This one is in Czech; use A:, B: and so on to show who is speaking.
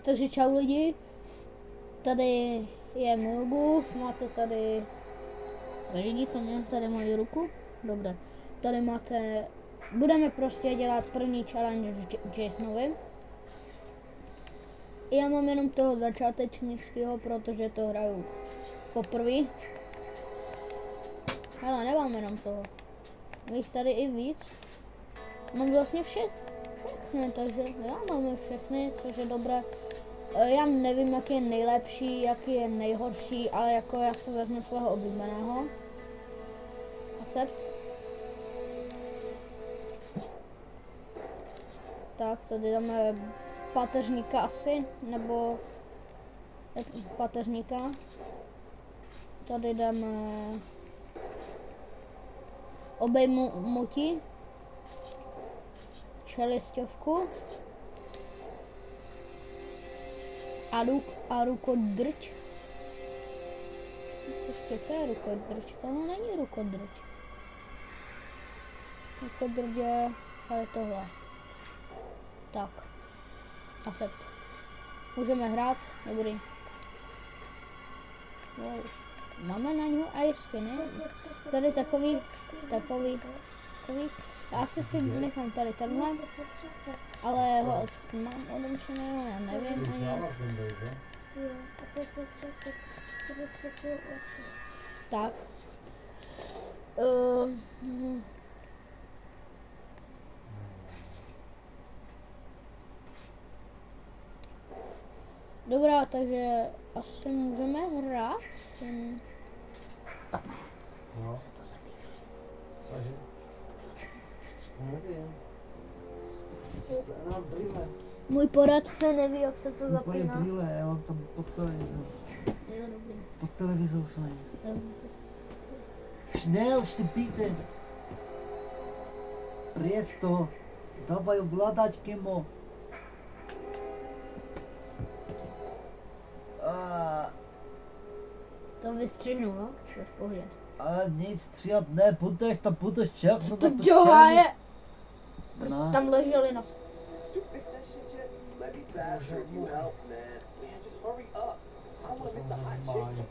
A: Takže čau lidi, tady je Milguf, máte tady vidíte mě, tady moji ruku, dobře, tady máte, budeme prostě dělat první challenge v Jasonovi. Já mám jenom toho začátečnického, protože to hraju poprvé. Ale nemám jenom toho, víš tady i víc, mám vlastně všechny, takže já mám všechny, což je dobré. Já nevím, jaký je nejlepší, jaký je nejhorší, ale jako já si vezmu svého oblíbeného. Accept. Tak, tady dáme pateřníka asi, nebo pateřníka. Tady dáme obejmuti, čelistovku a rukodrť. Počkej, co je rukodrť? Tohle není rukodrť. Rukodrť je tohle. Tak. Accept. Můžeme hrát, dobrý. Máme na něho a ještě ne? Tady takový. Já si nechám tady takhle. Ale ho mám odemčeného, já nevím ani. Tak. Dobrá, takže asi můžeme hrát.
B: No. Takže... Nevím. Stará brýle.
A: Můj poradce neví, jak se to
B: Úplně
A: zapíná.
B: brýle, já mám tam pod televizor.
A: Jo, dobrý.
B: Pod televizor jsem.
A: Jo.
B: Schnell, Stupide. Presto. Dawaj ovládať, Kemo.
A: To vystřihnu, no? Je v pohodě.
B: Ale nic stříhat ne, budeš čert, no
A: To
B: tak
A: Joha je...
B: No.
A: Tam leželi na...
C: Might be faster if you help, man. Man, just hurry up. I don't want to miss the hot chicks.